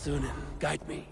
Sunan, guide me.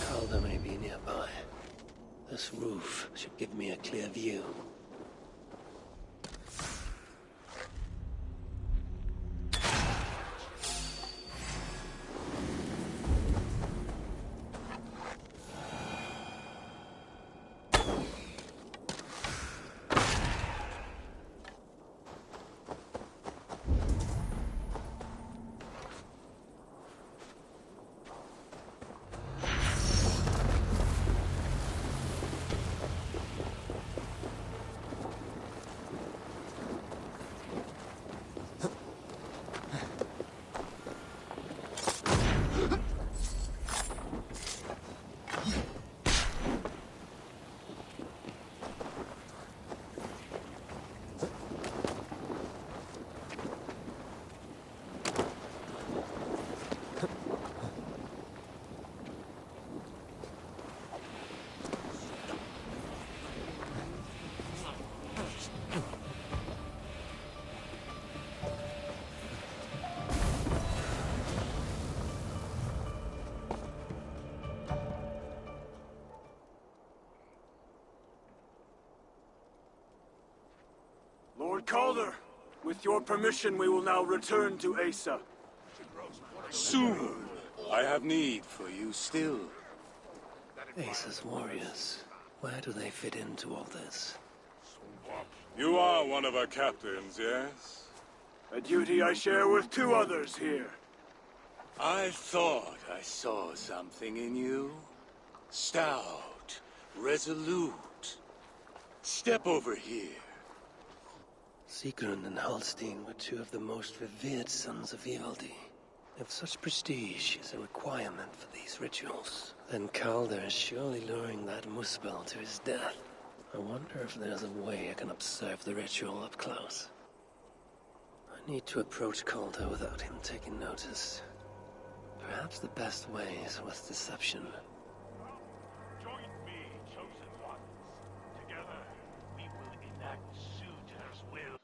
Calder may be nearby. This roof should give me a clear view. Lord Calder, with your permission, we will now return to Asa. Soon. I have need for you still. Asa's warriors. Where do they fit into all this? You are one of our captains, yes? A duty I share with two others here. I thought I saw something in you. Stout, resolute. Step over here. Sigrun and Halstein were two of the most revered sons of Ivaldi. If such prestige is a requirement for these rituals, then Calder is surely luring that Muspel to his death. I wonder if there's a way I can observe the ritual up close. I need to approach Calder without him taking notice. Perhaps the best way is with deception. Join me, chosen ones. Together, we will enact Suter's will.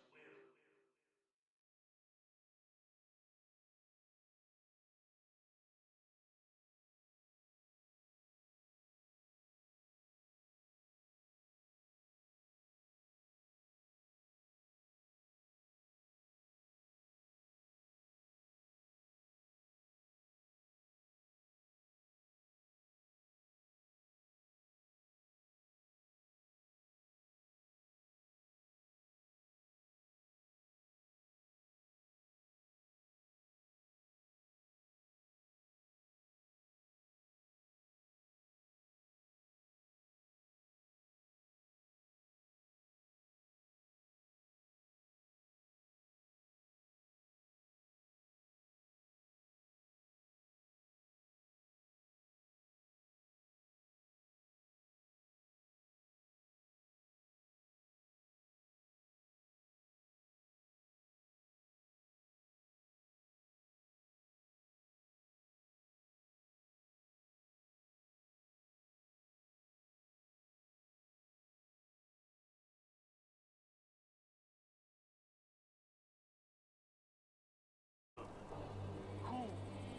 Who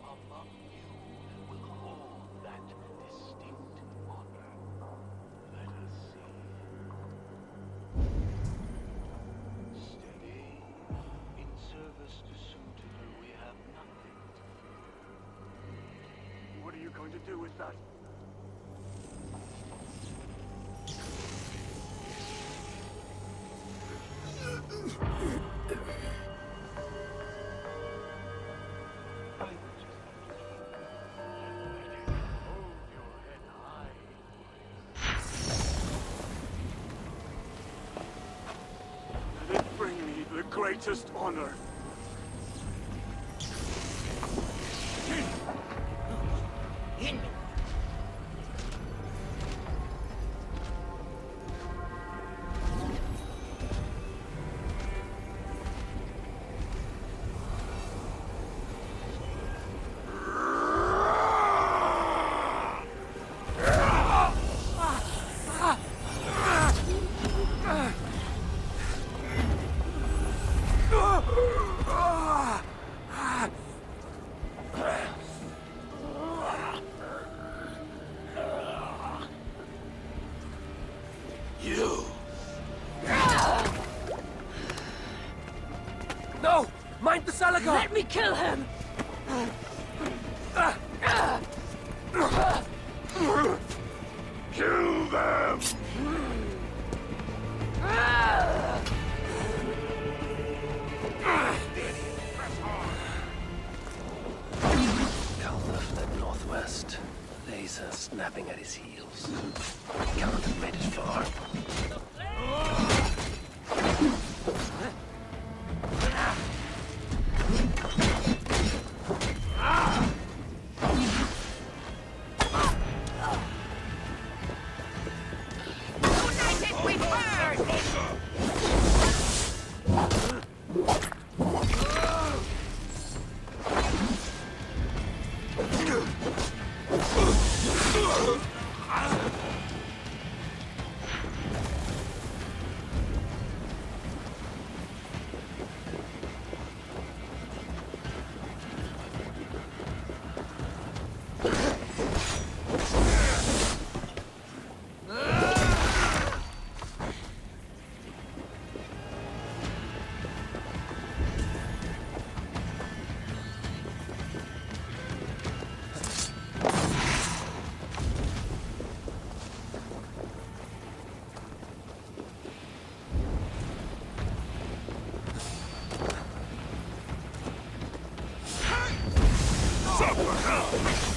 among you will hold that distinct honor? Let us see. Steady. In service to Suter, we have nothing to fear. What are you going to do with that? greatest honor. You! No! Mind the Salagar! Let me kill him! Kill them! Calder fled northwest. Laser snapping at his heels. Can't have made it far. United we burn!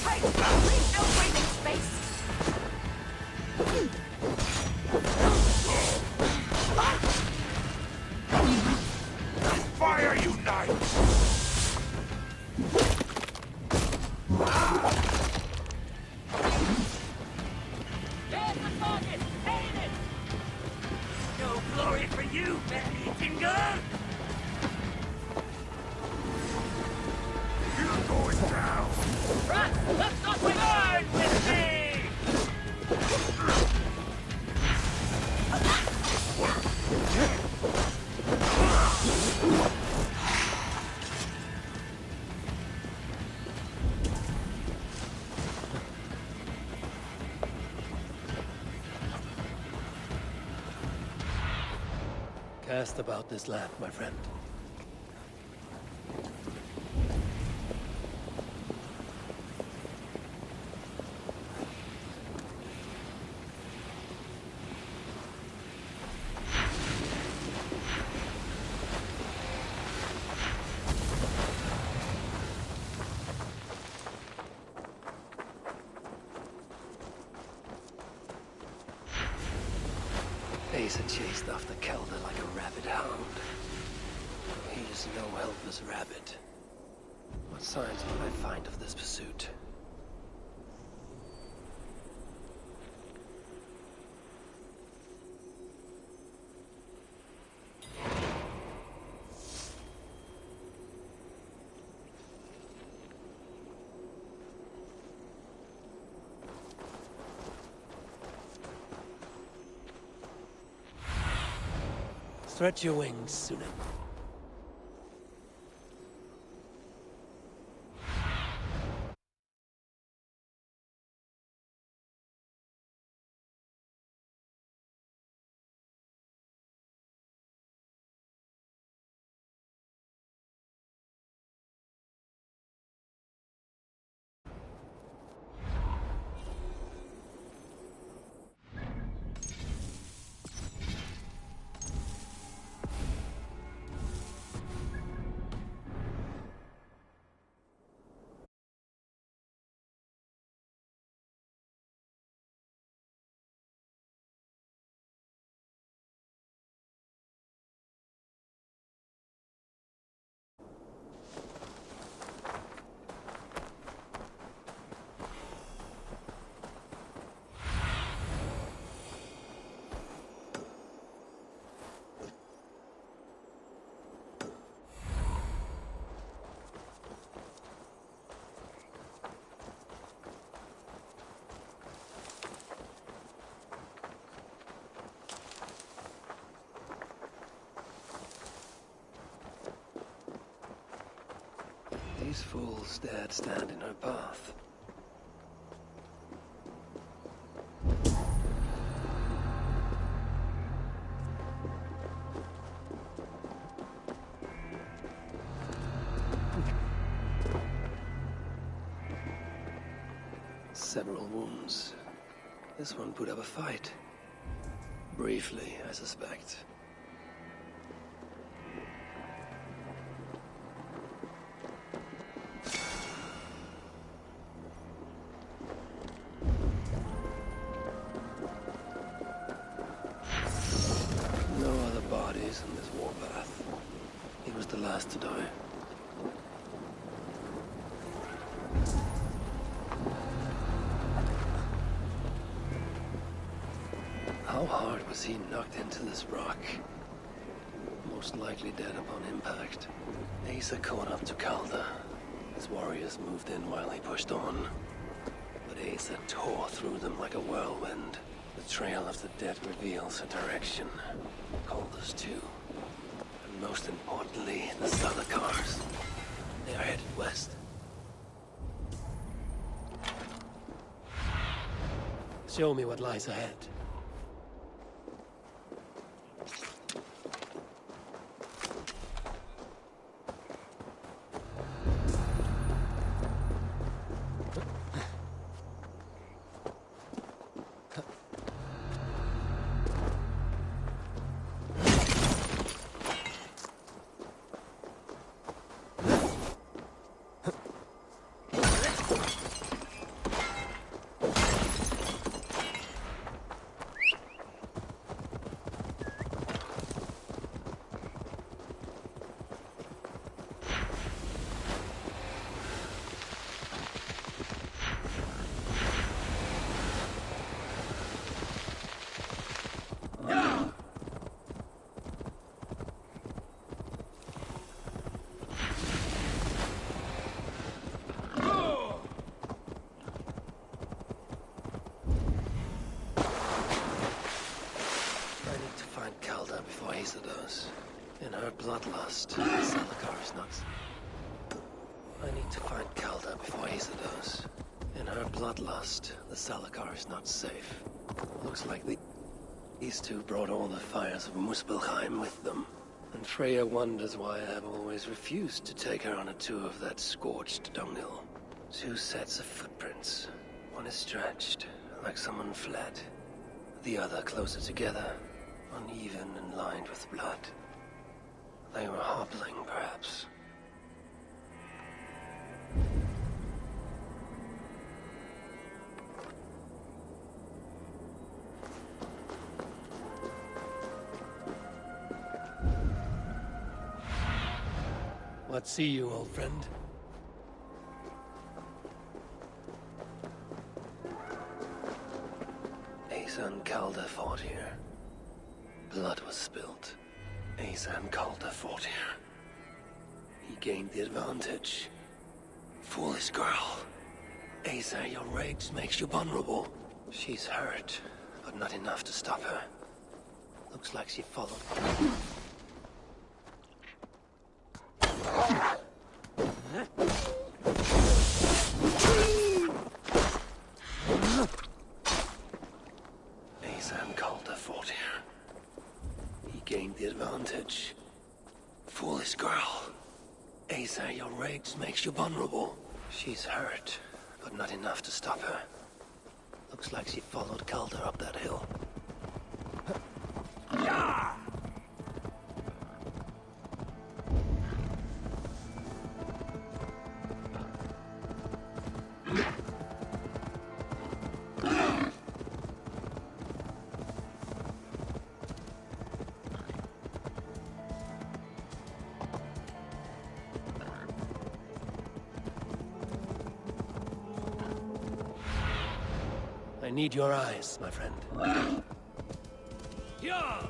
Hey, please no breathing space! Fire unite! There's the target! Aim it! No glory for you, man-eating gun! You're going down! Rats, let's not burn with me! Cast about this land, my friend. Asa chased after Kelder like a rabid hound. He is no help as rabbit. What signs will I find of this pursuit? Stretch your wings, Sunan. These fools dared stand in her path. Several wounds. This one put up a fight. Briefly, I suspect. No other bodies in this warpath. He was the last to die. How hard was he knocked into this rock? Most likely dead upon impact. Asa caught up to Calder. His warriors moved in while he pushed on. But Asa tore through them like a whirlwind. The trail of the dead reveals a direction. Calder's too. And most importantly, the Salakars. They are headed west. Show me what lies ahead. Before Asa does. In her bloodlust, the Salakar is not... I need to find Calder before Asa does. In her bloodlust, the Salakar is not safe. Looks like these two brought all the fires of Muspelheim with them. And Freya wonders why I have always refused to take her on a tour of that scorched dunghill. 2 sets of footprints. One is stretched, like someone fled. The other closer together. Uneven and lined with blood. They were hobbling, perhaps. What see you, old friend? Asa and Calder fought here. Blood was spilled. Asa and Calder fought here. He gained the advantage. Foolish girl. Asa, your rage makes you vulnerable. She's hurt, but not enough to stop her. Looks like she followed. Asa and Calder fought here. He gained the advantage. Foolish girl. Asa, your rage makes you vulnerable. She's hurt, but not enough to stop her. Looks like she followed Calder up that hill. I need your eyes, my friend. Yeah!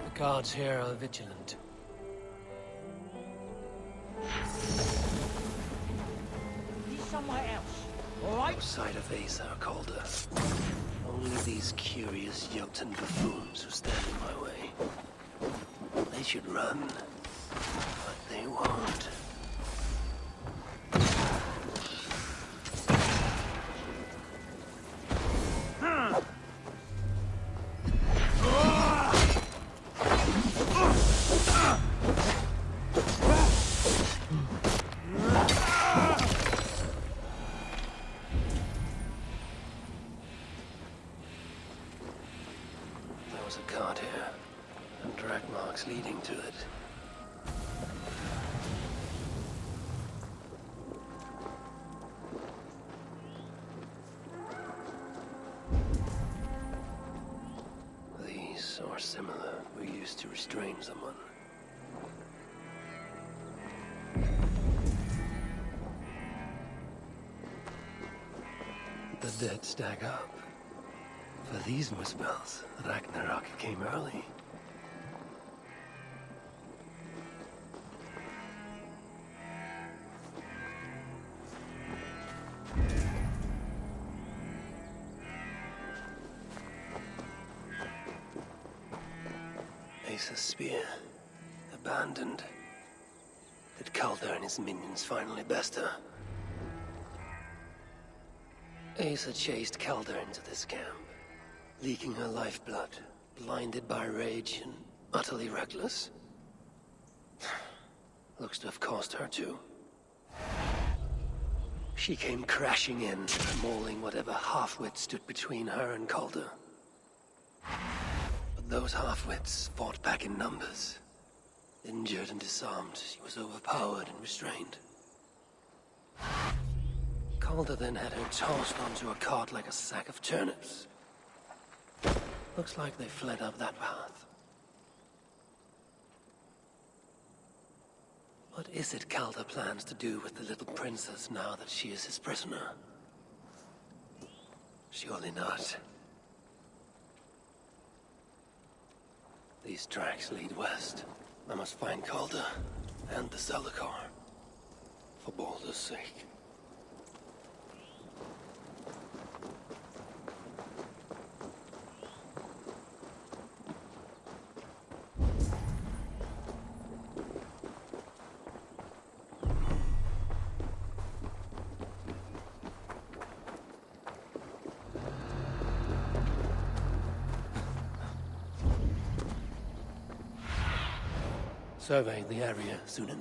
The guards here are vigilant. somewhere else. All right? No sight of Asa or Calder. Only these curious Jotun buffoons who stand in my way. They should run, but they won't. There was a cart here, and track marks leading to it. These are similar. Were used to restrain someone. The dead stack up. For these Muspels, Ragnarok came early. Asa's spear, abandoned. Did Calder and his minions finally best her? Asa chased Calder into this camp, leaking her lifeblood, blinded by rage and utterly reckless. Looks to have cost her too. She came crashing in, mauling whatever half-wit stood between her and Calder. But those half-wits fought back in numbers. Injured and disarmed, she was overpowered and restrained. Calder then had her tossed onto a cart like a sack of turnips. Looks like they fled up that path. What is it Calder plans to do with the little princess now that she is his prisoner? Surely not. These tracks lead west. I must find Calder and the Zalakar. For Baldur's sake. Survey the area, Sunan.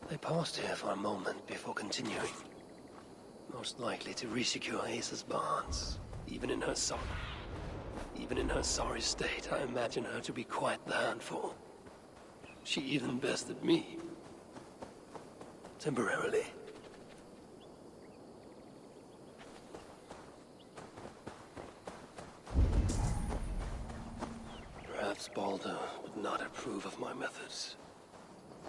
They paused here for a moment before continuing. Most likely to resecure Asa's barns. Even in her sorry state, I imagine her to be quite the handful. She even bested me. Temporarily. Perhaps Baldur would not approve of my methods.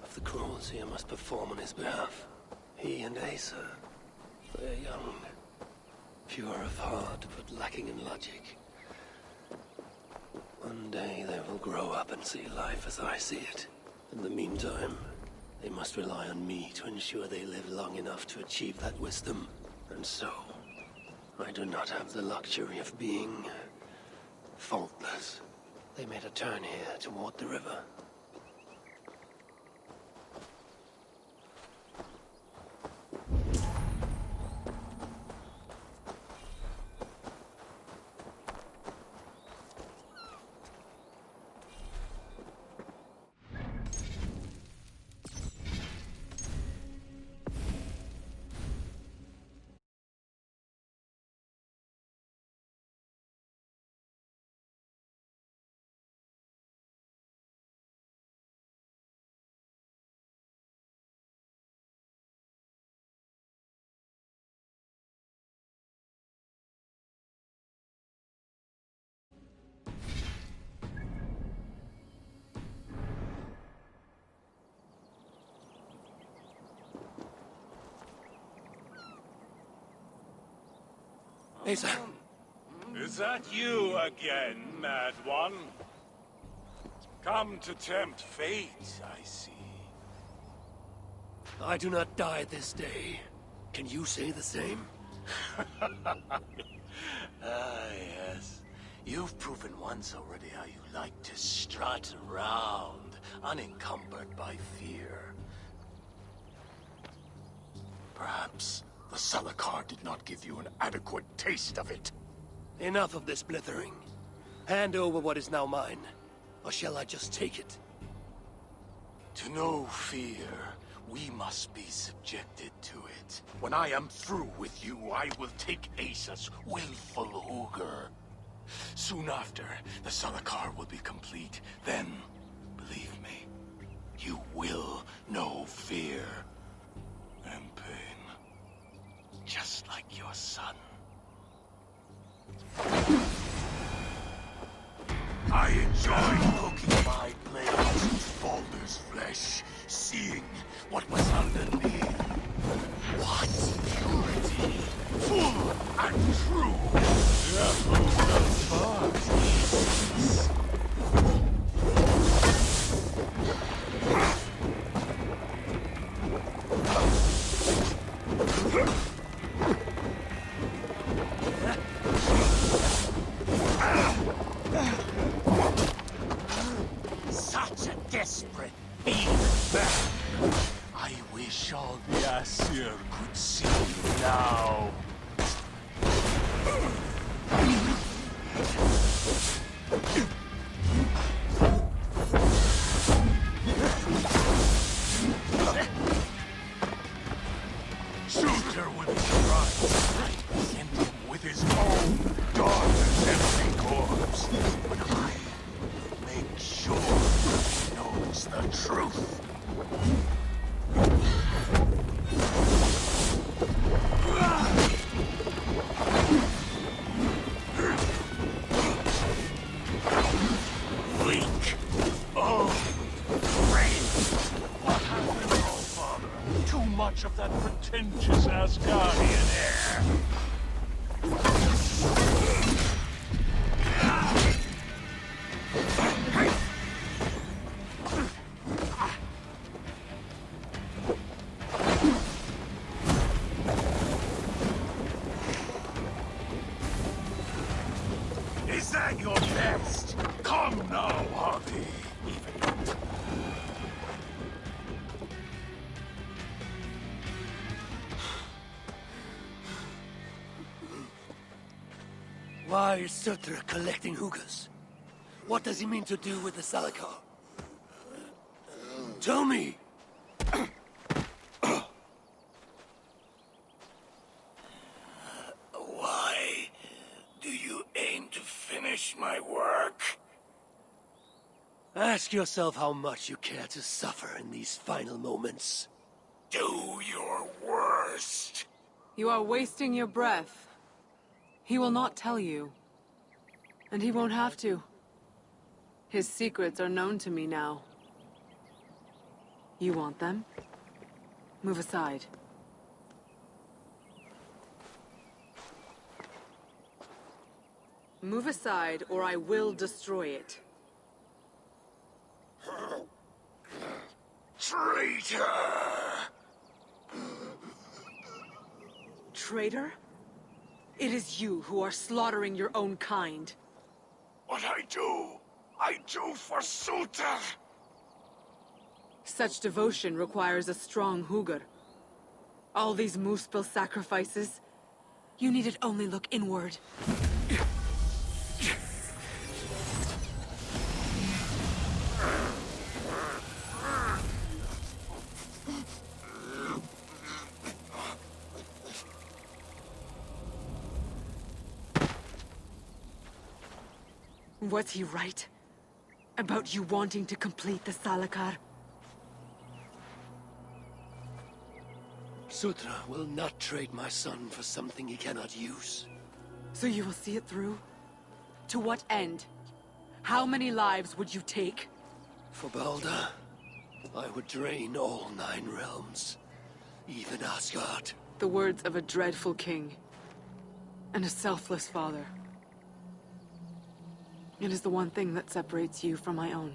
Of the cruelty I must perform on his behalf. He and Asa, they're young. Pure of heart, but lacking in logic. One day they will grow up and see life as I see it. In the meantime, they must rely on me to ensure they live long enough to achieve that wisdom. And so, I do not have the luxury of being faultless. They made a turn here toward the river. Asa, Is that you again, Mad One? Come to tempt fate, I see. I do not die this day. Can you say the same? Yes. You've proven once already how you like to strut around, unencumbered by fear. Perhaps the Salakar did not give you an adequate taste of it. Enough of this blithering. Hand over what is now mine, or shall I just take it? To know fear, we must be subjected to it. When I am through with you, I will take Asa's willful Hooger. Soon after, the Salakar will be complete. Then, believe me, you will know fear and pain. Just like your son. I enjoyed cooking my blades with Baldur's flesh, seeing what was underneath. What purity, full and true. Such a desperate being. I wish all the Aesir could see you now. Shooter would be surprised. Send him with his own daughter's empty corpse. But I make sure he knows the truth. Weak. Oh, great. What happened, oh father? Too much of that pretentious Asgardian air. Is that your best? Come now, Harvey. Why is Surtr collecting hookahs? What does he mean to do with the Salakar? Tell me! Why do you aim to finish my work? Ask yourself how much you care to suffer in these final moments. Do your worst. You are wasting your breath. He will not tell you. And he won't have to. His secrets are known to me now. You want them? Move aside. Move aside, or I will destroy it. Traitor! Traitor? It is you who are slaughtering your own kind. What I do for Suter! Such devotion requires a strong Hugr. All these Muspel sacrifices, you needed only look inward. Was he right? About you wanting to complete the Salakar? Sutra will not trade my son for something he cannot use. So you will see it through? To what end? How many lives would you take? For Baldur, I would drain all 9 realms. Even Asgard. The words of a dreadful king. And a selfless father. It is the one thing that separates you from my own.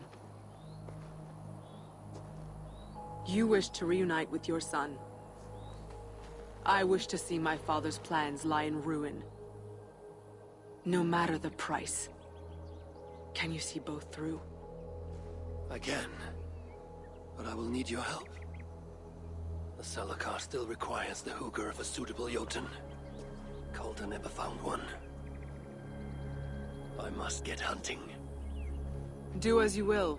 You wish to reunite with your son. I wish to see my father's plans lie in ruin. No matter the price. Can you see both through? I can. But I will need your help. The Salakar still requires the Hooger of a suitable Jotun. Calder never found one. I must get hunting. Do as you will.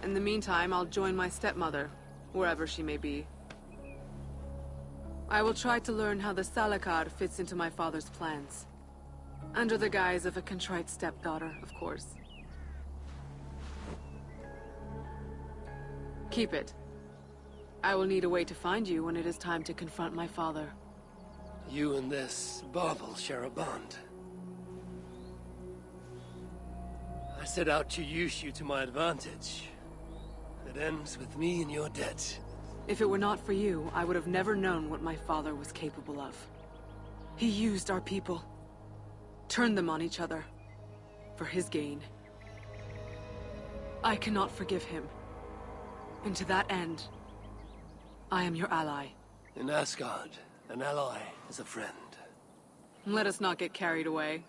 In the meantime, I'll join my stepmother, wherever she may be. I will try to learn how the Salakar fits into my father's plans. Under the guise of a contrite stepdaughter, of course. Keep it. I will need a way to find you when it is time to confront my father. You and this bauble share a bond. I set out to use you to my advantage. It ends with me in your debt. If it were not for you, I would have never known what my father was capable of. He used our people. Turned them on each other. For his gain. I cannot forgive him. And to that end, I am your ally. In Asgard, an ally is a friend. Let us not get carried away.